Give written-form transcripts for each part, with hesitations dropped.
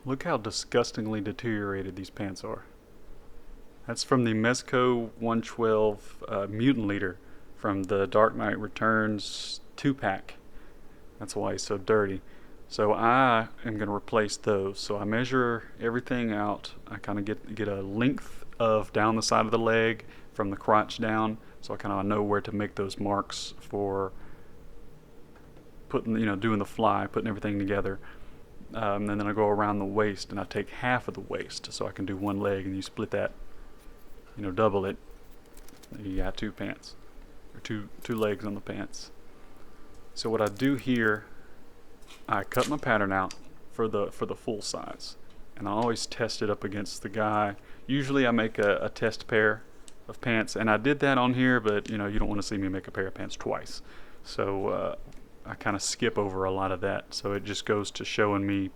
Look how disgustingly deteriorated these pants are. That's from the MEZCO 112 Mutant Leader from the Dark Knight Returns 2-pack. That's why he's so dirty. So I am going to replace those. So I measure everything out. I kind of get a length of down the side of the leg from the crotch down, so I kind of know where to make those marks for putting, doing the fly, putting everything together. And then I go around the waist and I take half of the waist, so I can do one leg, and you split that, double it. You got two pants, or two legs on the pants. So what I do here, I cut my pattern out for the full size, and I always test it up against the guy. Usually I make a test pair of pants, and I did that on here, but you don't want to see me make a pair of pants twice. So I kind of skip over a lot of that, so it just goes to showing me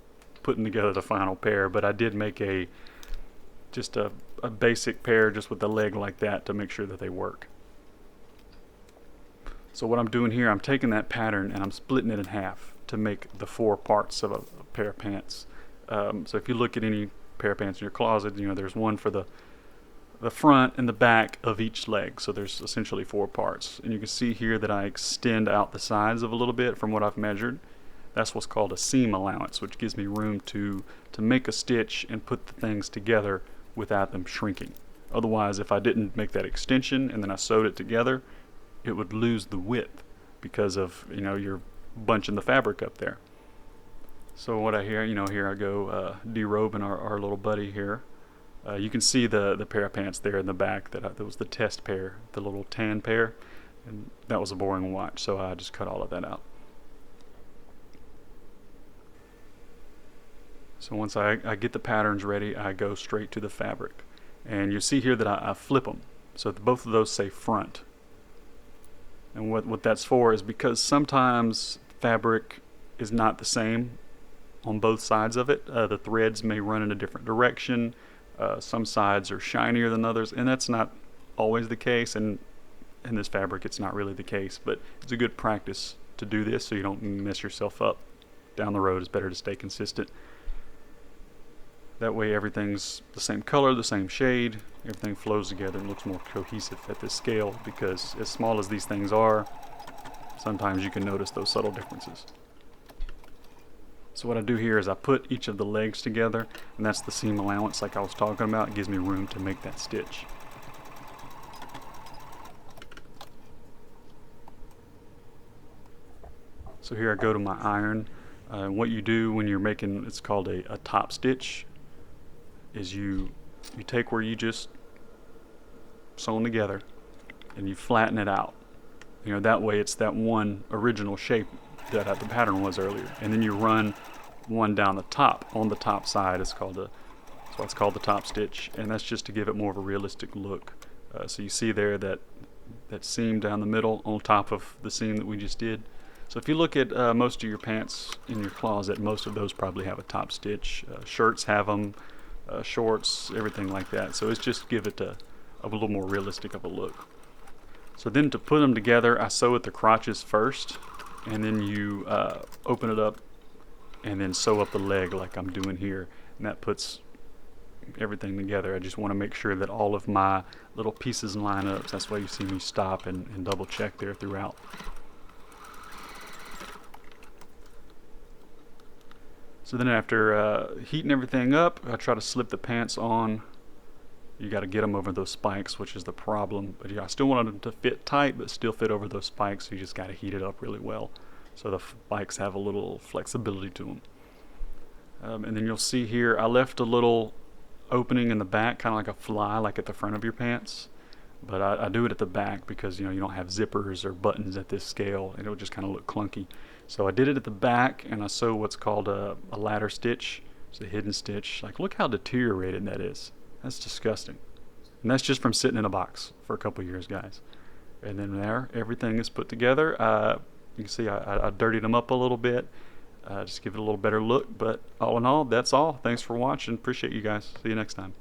putting together the final pair. But I did make just a basic pair just with the leg like that to make sure that they work. So what I'm doing here, I'm taking that pattern and I'm splitting it in half to make the four parts of a pair of pants. So if you look at any pair of pants in your closet, there's one for the front and the back of each leg. So there's essentially four parts. And you can see here that I extend out the sides of a little bit from what I've measured. That's what's called a seam allowance, which gives me room to make a stitch and put the things together without them shrinking. Otherwise, if I didn't make that extension and then I sewed it together, it would lose the width because of, you're bunching the fabric up there. So what I hear, here I go derobing our little buddy here. You can see the pair of pants there in the back that was the test pair, the little tan pair, and that was a boring watch, so I just cut all of that out. So once I get the patterns ready, I go straight to the fabric, and you see here that I flip them, so both of those say front. And what that's for is because sometimes fabric is not the same on both sides of it. The threads may run in a different direction. Some sides are shinier than others, and that's not always the case, and in this fabric it's not really the case, but it's a good practice to do this so you don't mess yourself up down the road. It's better to stay consistent. That way everything's the same color, the same shade, everything flows together and looks more cohesive at this scale, because as small as these things are, sometimes you can notice those subtle differences. So what I do here is I put each of the legs together, and that's the seam allowance like I was talking about. It gives me room to make that stitch. So here I go to my iron. What you do when you're making, it's called a top stitch, is you take where you just sewn together and you flatten it out. That way it's that one original shape that the pattern was earlier, and then you run one down the top on the top side. It's called that's why it's called the top stitch, and that's just to give it more of a realistic look. So you see there that seam down the middle on top of the seam that we just did. So if you look at most of your pants in your closet, most of those probably have a top stitch. Shirts have them, shorts, everything like that. So it's just give it a little more realistic of a look. So then to put them together, I sew at the crotches first, and then you open it up and then sew up the leg like I'm doing here, and that puts everything together. I just want to make sure that all of my little pieces line up. That's why you see me stop and double check there throughout. So then after heating everything up, I try to slip the pants on. You got to get them over those spikes, which is the problem. But yeah, I still want them to fit tight, but still fit over those spikes. So you just got to heat it up really well, so the spikes have a little flexibility to them. And then you'll see here, I left a little opening in the back, kind of like a fly, like at the front of your pants. But I do it at the back because you don't have zippers or buttons at this scale, and it would just kind of look clunky. So I did it at the back, and I sew what's called a ladder stitch. It's a hidden stitch. Like, look how deteriorated that is. That's disgusting. And that's just from sitting in a box for a couple years, guys. And then there, everything is put together. You can see I dirtied them up a little bit, just give it a little better look. But all in all, that's all. Thanks for watching. Appreciate you guys. See you next time.